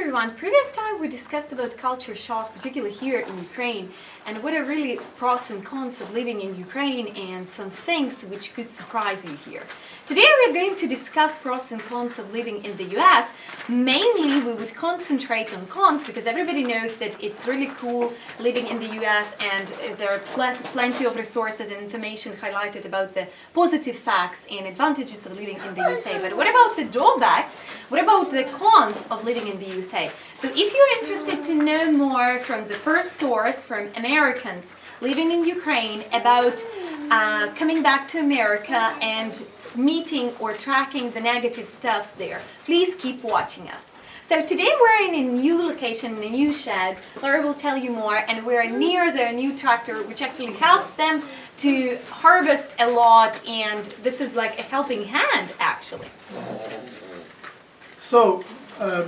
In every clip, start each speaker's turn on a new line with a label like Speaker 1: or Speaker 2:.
Speaker 1: everyone. Previous time we discussed about culture shock, particularly here in Ukraine, and what are really pros and cons of living in Ukraine and some things which could surprise you here. Today we're going to discuss pros and cons of living in the US. Mainly we would concentrate on cons because everybody knows that it's really cool living in the US and there are plenty of resources and information highlighted about the positive facts and advantages of living in the USA. But what about the drawbacks? What about the cons of living in the USA? So if you're interested to know more from the first source, from Americans living in Ukraine, about coming back to America and meeting or tracking the negative stuffs there, please keep watching us. So today we're in a new location, in a new shed. Laura will tell you more, and we're near the new tractor, which actually helps them to harvest a lot, and this is like a helping hand, actually.
Speaker 2: So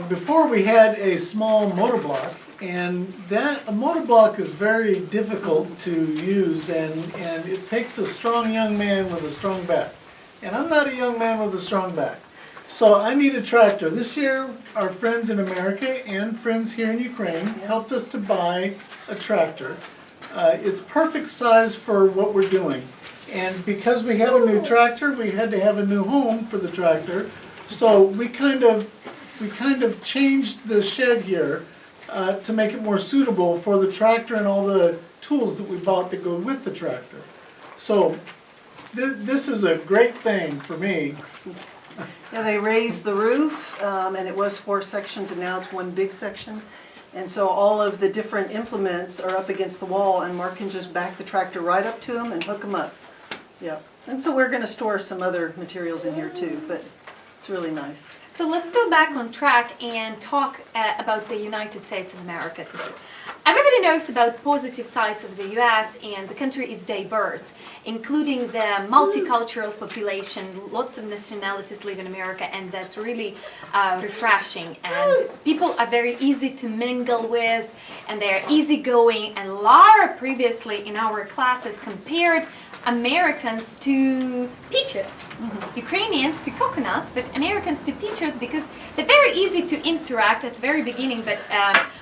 Speaker 2: before we had a small motor block, and a motor block is very difficult to use, and it takes a strong young man with a strong back. And I'm not a young man with a strong back. So I need a tractor. This year, our friends in America and friends here in Ukraine helped us to buy a tractor. It's perfect size for what we're doing. And because we have a new tractor, we had to have a new home for the tractor. So we kind of changed the shed here to make it more suitable for the tractor and all the tools that we bought that go with the tractor. So this is a great thing for me.
Speaker 3: Yeah, they raised the roof, and it was 4 sections, and now it's one big section. And so all of the different implements are up against the wall, and Mark can just back the tractor right up to them and hook them up. Yeah. And so we're going to store some other materials in here too, but it's really nice.
Speaker 1: So let's go back on track and talk about the United States of America today. Everybody knows about positive sides of the US, and the country is diverse, including the multicultural population. Lots of nationalities live in America, and that's really refreshing. And people are very easy to mingle with, and they're easygoing. And Lara previously in our classes compared Americans to peaches, Ukrainians to coconuts, but Americans to peaches, because they're very easy to interact at the very beginning, but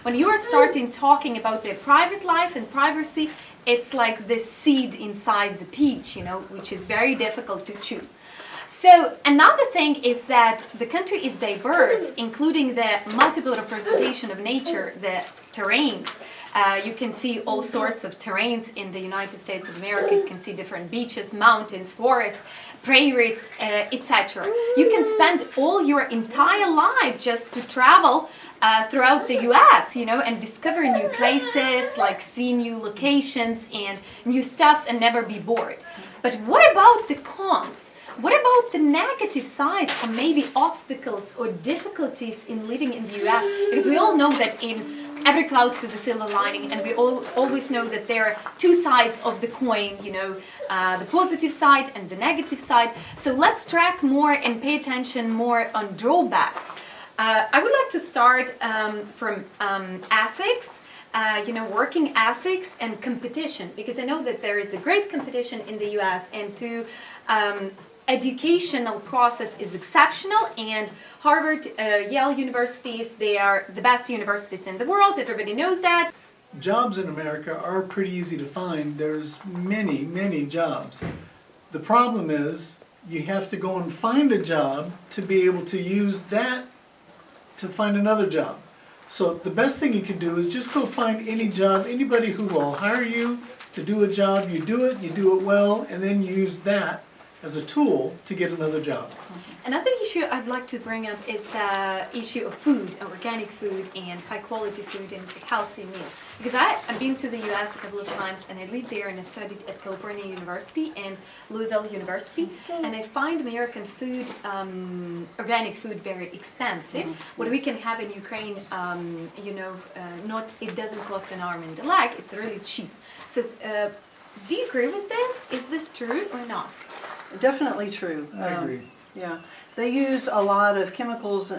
Speaker 1: when you are starting talking about their private life and privacy, it's like the seed inside the peach, you know, which is very difficult to chew. So another thing is that the country is diverse, including the multiple representation of nature, the terrains. You can see all sorts of terrains in the United States of America. You can see different beaches, mountains, forests, prairies, etc. You can spend all your entire life just to travel throughout the US, you know, and discover new places, like see new locations and new stuffs and never be bored. But what about the cons? What about the negative sides, or maybe obstacles or difficulties in living in the US? Because we all know that in every cloud has a silver lining, and we always know that there are two sides of the coin, you know, the positive side and the negative side. So let's track more and pay attention more on drawbacks. I would like to start from ethics, you know, working ethics and competition, because I know that there is a great competition in the US, and to educational process is exceptional, and Harvard, Yale universities, they are the best universities in the world. Everybody knows that.
Speaker 2: Jobs in America are pretty easy to find. There's many jobs. The problem is you have to go and find a job to be able to use that to find another job. So the best thing you can do is just go find any job, anybody who will hire you to do a job. You do it well, and then use that as a tool to get another job.
Speaker 1: Another issue I'd like to bring up is the issue of food, organic food and high quality food and healthy meal. Because I've been to the US a couple of times, and I lived there and I studied at California University and Louisville University, and I find American food, organic food, very expensive. What we can have in Ukraine, you know, it doesn't cost an arm and a leg, it's really cheap. So do you agree with this? Is this true or not?
Speaker 3: Definitely true.
Speaker 2: I agree.
Speaker 3: Yeah, they use a lot of chemicals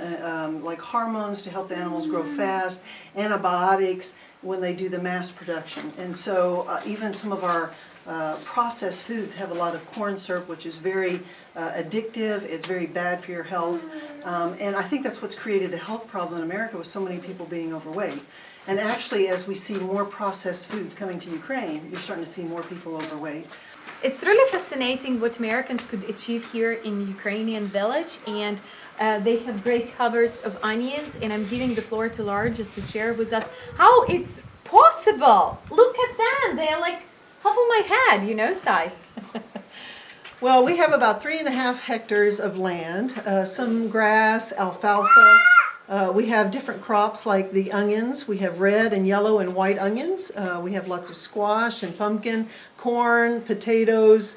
Speaker 3: like hormones to help the animals grow fast, antibiotics when they do the mass production. And so even some of our processed foods have a lot of corn syrup, which is very addictive. It's very bad for your health. And I think that's what's created the health problem in America with so many people being overweight. And actually, as we see more processed foods coming to Ukraine, you're starting to see more people overweight.
Speaker 1: It's really fascinating what Americans could achieve here in Ukrainian village, and they have great covers of onions, and I'm giving the floor to Laura just to share with us how it's possible. Look at them, they're like half of my head, you know, size.
Speaker 3: Well, we have about 3.5 hectares of land, some grass, alfalfa. We have different crops like the onions. We have red and yellow and white onions. We have lots of squash and pumpkin, corn, potatoes,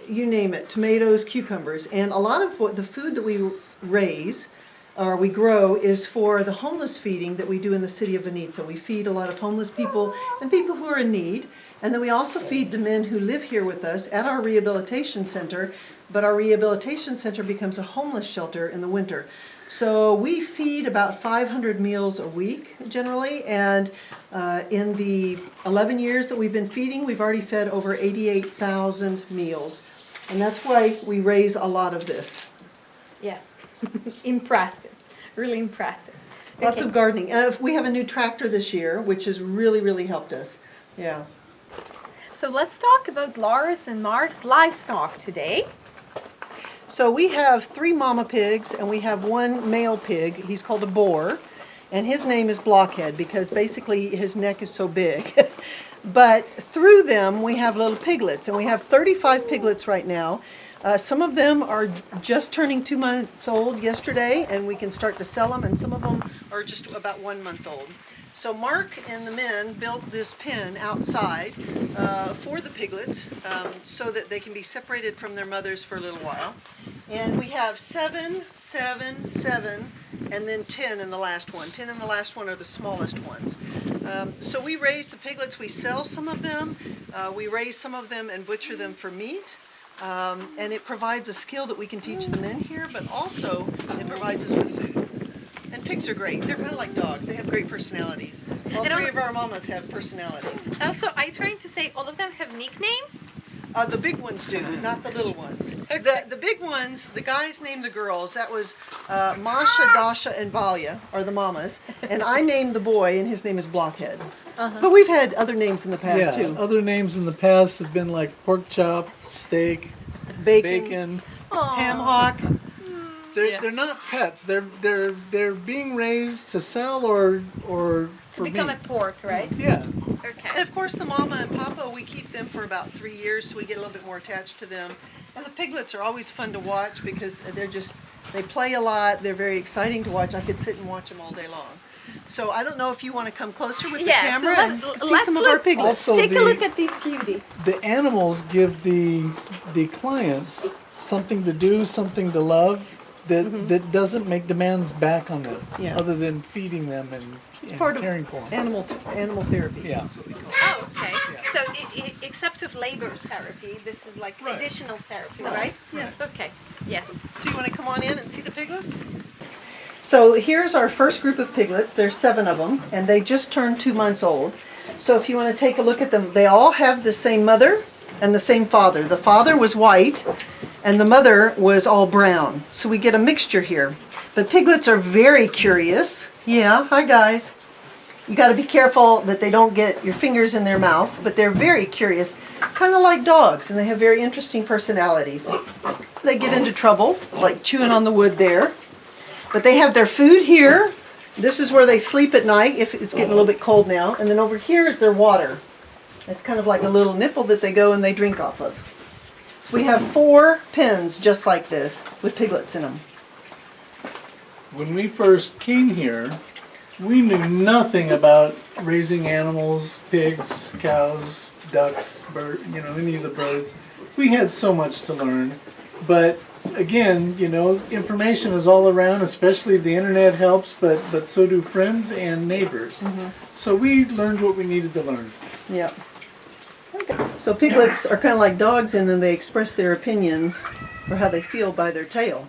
Speaker 3: you name it, tomatoes, cucumbers. And a lot of what the food that we raise or we grow is for the homeless feeding that we do in the city of Vinica. We feed a lot of homeless people and people who are in need. And then we also feed the men who live here with us at our rehabilitation center, but our rehabilitation center becomes a homeless shelter in the winter. So we feed about 500 meals a week generally, and in the 11 years that we've been feeding, we've already fed over 88,000 meals. And that's why we raise a lot of this.
Speaker 1: Yeah, impressive, really impressive.
Speaker 3: Lots of gardening. And we have a new tractor this year, which has really, really helped us. Yeah.
Speaker 1: So let's talk about Laura's and Mark's livestock today.
Speaker 3: So we have 3 mama pigs and we have 1 male pig. He's called a boar, and his name is Blockhead because basically his neck is so big. But through them we have little piglets, and we have 35 piglets right now. Some of them are just turning 2 months old yesterday, and we can start to sell them, and some of them are just about 1 month old. So Mark and the men built this pen outside for the piglets so that they can be separated from their mothers for a little while. And we have 7, 7, 7, and then 10 in the last one. 10 in the last one are the smallest ones. So we raise the piglets, we sell some of them, we raise some of them and butcher them for meat. And it provides a skill that we can teach the men here, but also it provides us with food. And pigs are great. They're kind of like dogs. They have great personalities. All 3 of our mamas have personalities.
Speaker 1: Also, are you trying to say all of them have nicknames?
Speaker 3: The big ones do, not the little ones.
Speaker 1: Okay.
Speaker 3: The big ones, the guys named the girls. That was Masha, Dasha, and Valya are the mamas. And I named the boy, and his name is Blockhead. But we've had other names in the past, too.
Speaker 2: Other names in the past have been like pork chop, steak, bacon,
Speaker 3: ham hock.
Speaker 2: They're not pets. They're being raised to sell or
Speaker 1: To become a pork, right?
Speaker 2: Yeah.
Speaker 1: Okay.
Speaker 3: And of course the mama and papa, we keep them for about 3 years so we get a little bit more attached to them. And the piglets are always fun to watch because they play a lot. They're very exciting to watch. I could sit and watch them all day long. So I don't know if you want to come closer with the camera and see some of our piglets.
Speaker 2: Also,
Speaker 1: Take a look at these cuties.
Speaker 2: The animals give the clients something to do, something to love that doesn't make demands back on them, other than feeding them and
Speaker 3: Part
Speaker 2: caring
Speaker 3: of
Speaker 2: for them.
Speaker 3: animal therapy.
Speaker 2: Yeah.
Speaker 3: That's what we call it.
Speaker 1: Oh, okay. So except of labor therapy, this is like additional therapy, right?
Speaker 3: Yeah.
Speaker 1: Okay. Yes.
Speaker 3: So you want to come on in and see the piglets? So here's our first group of piglets. There's 7 of them, and they just turned 2 months old. So if you want to take a look at them, they all have the same mother and the same father. The father was white, and the mother was all brown. So we get a mixture here. But piglets are very curious. Yeah, hi guys. You got to be careful that they don't get your fingers in their mouth, but they're very curious, kind of like dogs, and they have very interesting personalities. They get into trouble, like chewing on the wood there. But they have their food here. This is where they sleep at night if it's getting a little bit cold now. And then over here is their water. It's kind of like a little nipple that they go and they drink off of. So we have 4 pens just like this with piglets in them.
Speaker 2: When we first came here, we knew nothing about raising animals, pigs, cows, ducks, any of the birds. We had so much to learn, but again, information is all around, especially the internet helps, but so do friends and neighbors. So we learned what we needed to learn.
Speaker 3: Yeah. Okay. So piglets are kind of like dogs in that they express their opinions or how they feel by their tail.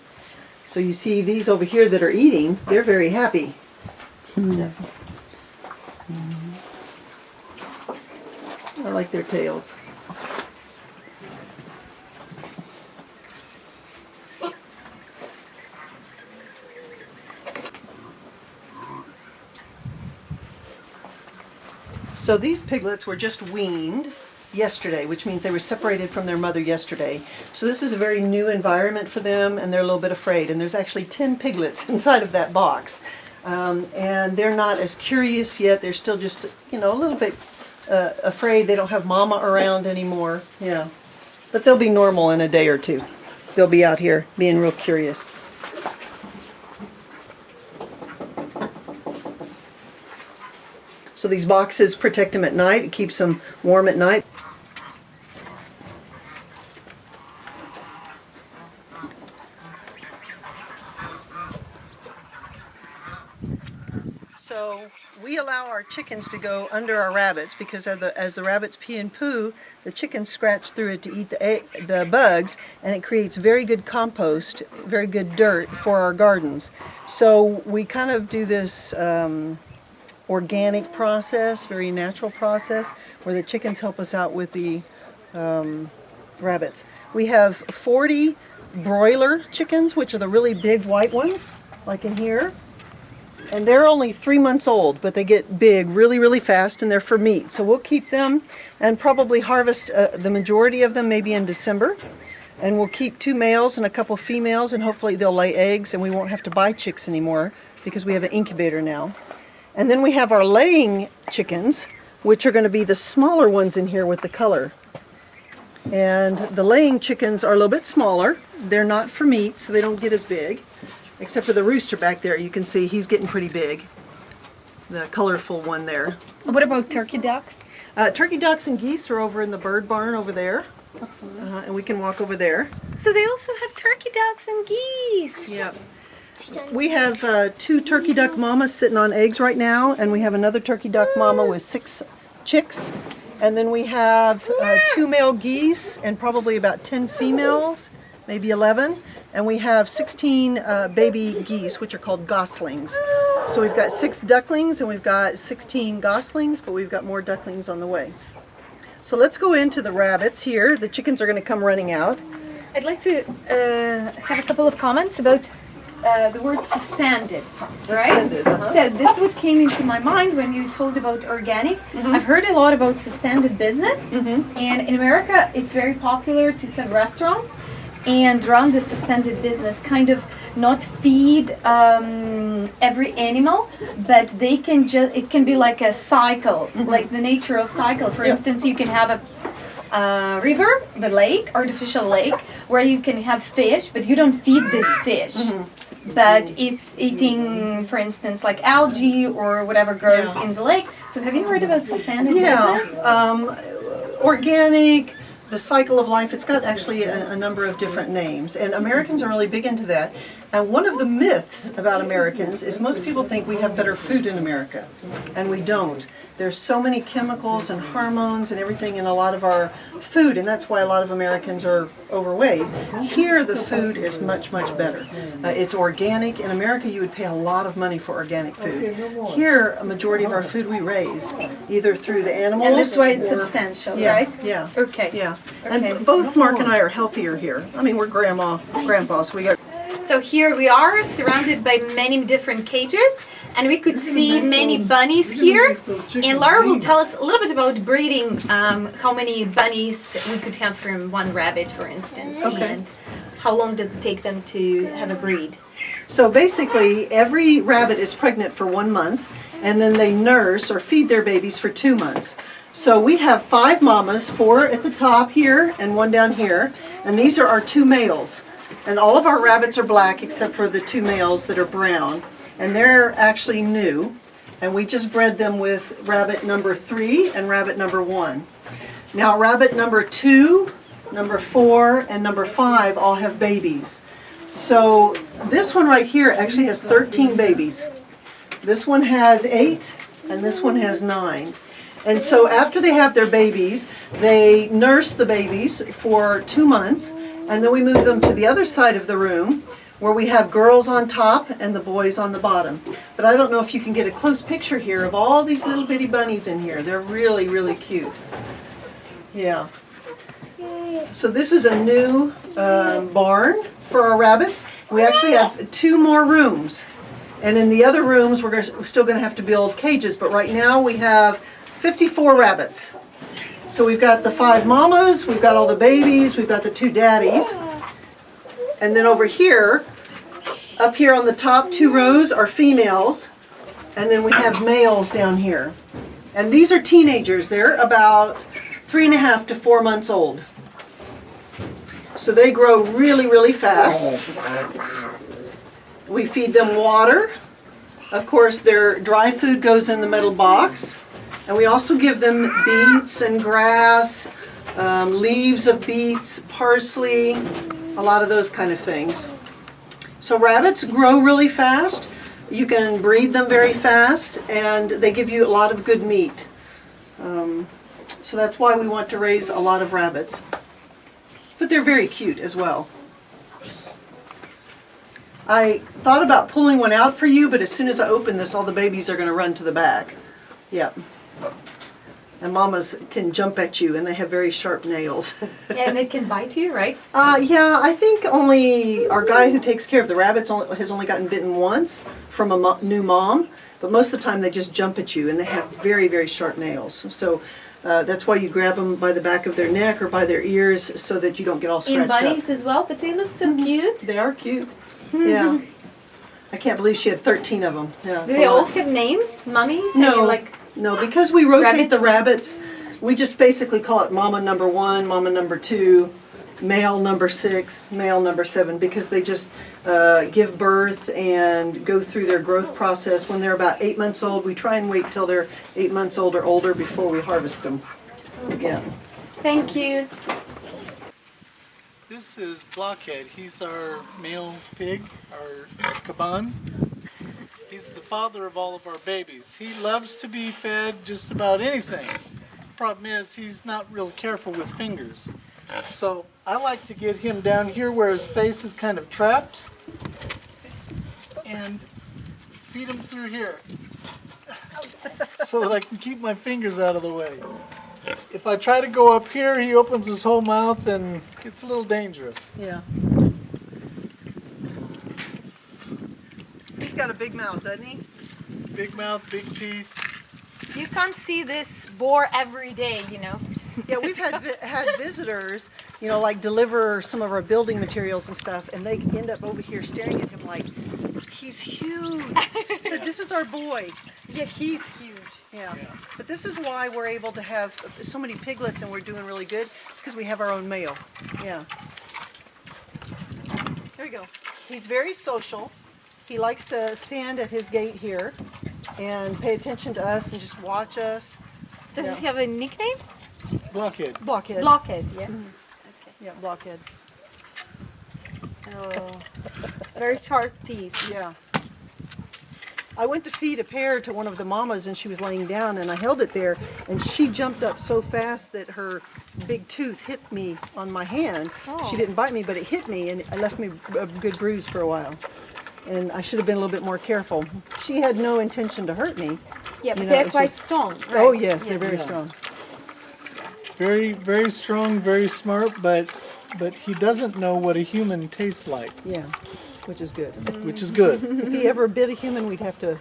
Speaker 3: So you see these over here that are eating, they're very happy. I like their tails. So these piglets were just weaned yesterday, which means they were separated from their mother yesterday. So this is a very new environment for them, and they're a little bit afraid. And there's actually 10 piglets inside of that box. And they're not as curious yet. They're still just, a little bit afraid. They don't have mama around anymore. Yeah. But they'll be normal in a day or two. They'll be out here being real curious. So these boxes protect them at night. It keeps them warm at night. So we allow our chickens to go under our rabbits because as the rabbits pee and poo, the chickens scratch through it to eat the bugs, and it creates very good compost, very good dirt for our gardens. So we kind of do this organic process, very natural process, where the chickens help us out with the rabbits. We have 40 broiler chickens, which are the really big white ones, like in here. And they're only 3 months old, but they get big really, really fast, and they're for meat. So we'll keep them and probably harvest the majority of them maybe in December. And we'll keep 2 males and a couple females, and hopefully they'll lay eggs, and we won't have to buy chicks anymore because we have an incubator now. And then we have our laying chickens, which are going to be the smaller ones in here with the color. And the laying chickens are a little bit smaller. They're not for meat, so they don't get as big. Except for the rooster back there, you can see he's getting pretty big. The colorful one there.
Speaker 1: What about turkey ducks?
Speaker 3: Turkey ducks and geese are over in the bird barn over there. And we can walk over there.
Speaker 1: So they also have turkey ducks and geese.
Speaker 3: Yeah. We have 2 turkey duck mamas sitting on eggs right now, and we have another turkey duck mama with 6 chicks. And then we have 2 male geese and probably about 10 females, maybe 11. And we have 16 baby geese, which are called goslings. So we've got 6 ducklings and we've got 16 goslings, but we've got more ducklings on the way. So let's go into the rabbits here. The chickens are going to come running out.
Speaker 1: I'd like to have a couple of comments about the word suspended, right?
Speaker 3: Suspended, uh-huh.
Speaker 1: So this is what came into my mind when you told about organic. I've heard a lot about suspended business, and in America it's very popular to have restaurants and run the suspended business, kind of not feed every animal, but they can just, it can be like a cycle, like the natural cycle. For instance, you can have a river, the lake, artificial lake, where you can have fish, but you don't feed this fish. But it's eating, for instance, like algae or whatever grows in the lake. So have you heard about suspended business?
Speaker 3: Organic, the cycle of life, it's got actually a number of different names, and Americans are really big into that. And one of the myths about Americans is most people think we have better food in America, and we don't. There's so many chemicals and hormones and everything in a lot of our food, and that's why a lot of Americans are overweight. Here the food is much, much better. It's organic. In America you would pay a lot of money for organic food. Here a majority of our food we raise, either through the animals.
Speaker 1: And that's why it's substantial, right?
Speaker 3: Yeah.
Speaker 1: Okay.
Speaker 3: Yeah.
Speaker 1: Okay.
Speaker 3: And both Mark and I are healthier here. I mean, we're grandpa, so we got...
Speaker 1: So here we are, surrounded by many different cages, and we could see many bunnies here. And Laura will tell us a little bit about breeding, how many bunnies we could have from one rabbit, for instance, and how long does it take them to have a breed.
Speaker 3: So basically, every rabbit is pregnant for 1 month, and then they nurse or feed their babies for 2 months. So we have 5 mamas, 4 at the top here and 1 down here, and these are our 2 males. And all of our rabbits are black except for the 2 males that are brown. And they're actually new. And we just bred them with rabbit number 3 and rabbit number 1. Now rabbit number 2, number 4, and number 5 all have babies. So this one right here actually has 13 babies. This one has 8 and this one has 9. And so after they have their babies, they nurse the babies for 2 months. And then we move them to the other side of the room where we have girls on top and the boys on the bottom. But I don't know if you can get a close picture here of all these little bitty bunnies in here. They're really, really cute. Yeah. So this is a new barn for our rabbits. We actually have 2 more rooms. And in the other rooms we're still going to have to build cages. But right now we have 54 rabbits. So we've got the 5 mamas, we've got all the babies, we've got the 2 daddies. And then over here, up here on the top 2 rows are females. And then we have males down here. And these are teenagers. They're about 3.5 to 4 months old. So they grow really, really fast. We feed them water. Of course, their dry food goes in the metal box. And we also give them beets and grass, leaves of beets, parsley, a lot of those kind of things. So rabbits grow really fast. You can breed them very fast, and they give you a lot of good meat. So that's why we want to raise a lot of rabbits. But they're very cute as well. I thought about pulling one out for you, but as soon as I open this, all the babies are going to run to the back. Yep. And mamas can jump at you, and they have very sharp nails.
Speaker 1: Yeah, and they can bite you, right?
Speaker 3: Yeah, I think only our guy who takes care of the rabbits has only gotten bitten once from a new mom. But most of the time they just jump at you, and they have very, very sharp nails. So that's why you grab them by the back of their neck or by their ears so that you don't get all scratched up.
Speaker 1: And bunnies as well, but they look so cute.
Speaker 3: They are cute. Yeah. I can't believe she had 13 of them. Yeah,
Speaker 1: Do they all have names? Mummies? I
Speaker 3: No.
Speaker 1: mean, like,
Speaker 3: No, because we rotate
Speaker 1: Rabbits?
Speaker 3: the rabbits, we just basically call it mama number 1, mama number 2, male number 6, male number 7, because they just give birth and go through their growth process. When they're about 8 months old, we try and wait till they're 8 months old or older before we harvest them. Yeah.
Speaker 1: thank you.
Speaker 2: This is Blockhead. He's our male pig, our caban. He's the father of all of our babies. He loves to be fed just about anything. Problem is, he's not real careful with fingers. So I like to get him down here where his face is kind of trapped and feed him through here so that I can keep my fingers out of the way. If I try to go up here, he opens his whole mouth and it's a little dangerous.
Speaker 3: Yeah. He's got a big mouth, doesn't he?
Speaker 2: Big mouth, big teeth.
Speaker 1: You can't see this boar every day, you know.
Speaker 3: Yeah, we've had visitors, you know, like deliver some of our building materials and stuff, and they end up over here staring at him like, he's huge. So this is our boy.
Speaker 1: Yeah, he's huge.
Speaker 3: Yeah. But this is why we're able to have so many piglets and we're doing really good. It's because we have our own male. Yeah. There we go. He's very social. He likes to stand at his gate here and pay attention to us and just watch us.
Speaker 1: Does
Speaker 3: Yeah.
Speaker 1: he have a nickname?
Speaker 2: Blockhead.
Speaker 3: Blockhead.
Speaker 1: Blockhead, yeah.
Speaker 3: Yeah, blockhead.
Speaker 1: Oh, very sharp teeth.
Speaker 3: Yeah. I went to feed a pear to one of the mamas and she was laying down and I held it there and she jumped up so fast that her big tooth hit me on my hand.
Speaker 1: Oh.
Speaker 3: She didn't bite me, but it hit me and it left me a good bruise for a while. And I should have been a little bit more careful. She had no intention to hurt me.
Speaker 1: Yeah, but
Speaker 3: You know,
Speaker 1: they're
Speaker 3: it's
Speaker 1: quite
Speaker 3: just-
Speaker 1: strong, right?
Speaker 3: Oh yes, they're very
Speaker 2: Yeah.
Speaker 3: strong.
Speaker 2: Very, very strong, very smart, but he doesn't know what a human tastes like,
Speaker 3: Yeah, which is good.
Speaker 2: which is good.
Speaker 3: If he ever bit a human, we'd have to